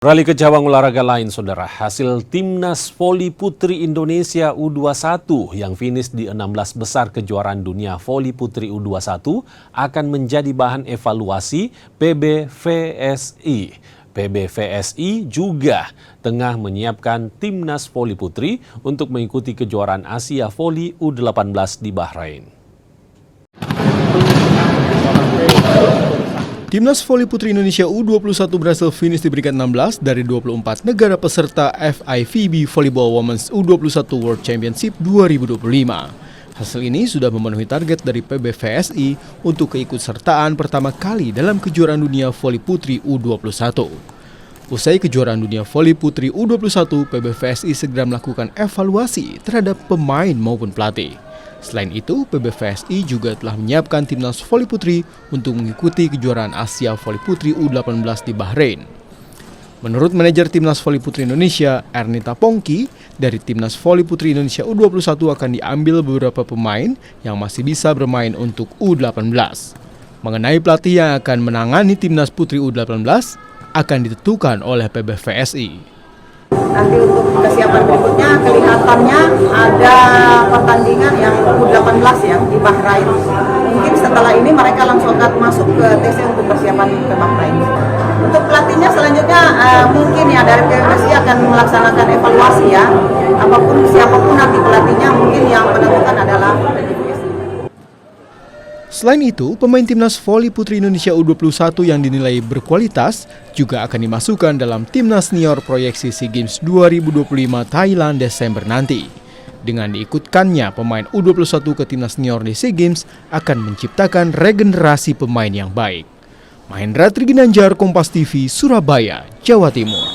Beralih ke cabang olahraga lain, saudara. Hasil Timnas Voli Putri Indonesia U21 yang finish di 16 besar kejuaraan dunia Voli Putri U21 akan menjadi bahan evaluasi PBVSI. PBVSI juga tengah menyiapkan Timnas Voli Putri untuk mengikuti kejuaraan Asia Voli U18 di Bahrain. Timnas Voli Putri Indonesia U21 berhasil finish di peringkat 16 dari 24 negara peserta FIVB Volleyball Women's U21 World Championship 2025. Hasil ini sudah memenuhi target dari PBVSI untuk keikutsertaan pertama kali dalam kejuaraan dunia voli putri U21. Usai kejuaraan dunia voli putri U21, PBVSI segera melakukan evaluasi terhadap pemain maupun pelatih. Selain itu, PBVSI juga telah menyiapkan Timnas Voli Putri untuk mengikuti kejuaraan Asia Voli Putri U18 di Bahrain. Menurut manajer Timnas Voli Putri Indonesia, Ernita Pongki, dari Timnas Voli Putri Indonesia U21 akan diambil beberapa pemain yang masih bisa bermain untuk U18. Mengenai pelatih yang akan menangani Timnas Putri U18 akan ditentukan oleh PBVSI. Nanti untuk kesiapan berikutnya kelihatannya ada pertandingan yang U18 yang di Bahrain. Mungkin setelah ini mereka langsung akan masuk ke TC untuk persiapan ke Bahrain. Untuk pelatihnya selanjutnya mungkin ya dari PBVSI akan melaksanakan evaluasi ya. Siapapun nanti pelatihnya mungkin yang menentukan adalah PBVSI. Selain itu, pemain Timnas Voli Putri Indonesia U21 yang dinilai berkualitas juga akan dimasukkan dalam Timnas Senior proyeksi SEA Games 2025 Thailand Desember nanti. Dengan diikutkannya pemain U21 ke Timnas Senior di SEA Games akan menciptakan regenerasi pemain yang baik. Mahendra Triginanjar, Kompas TV, Surabaya, Jawa Timur.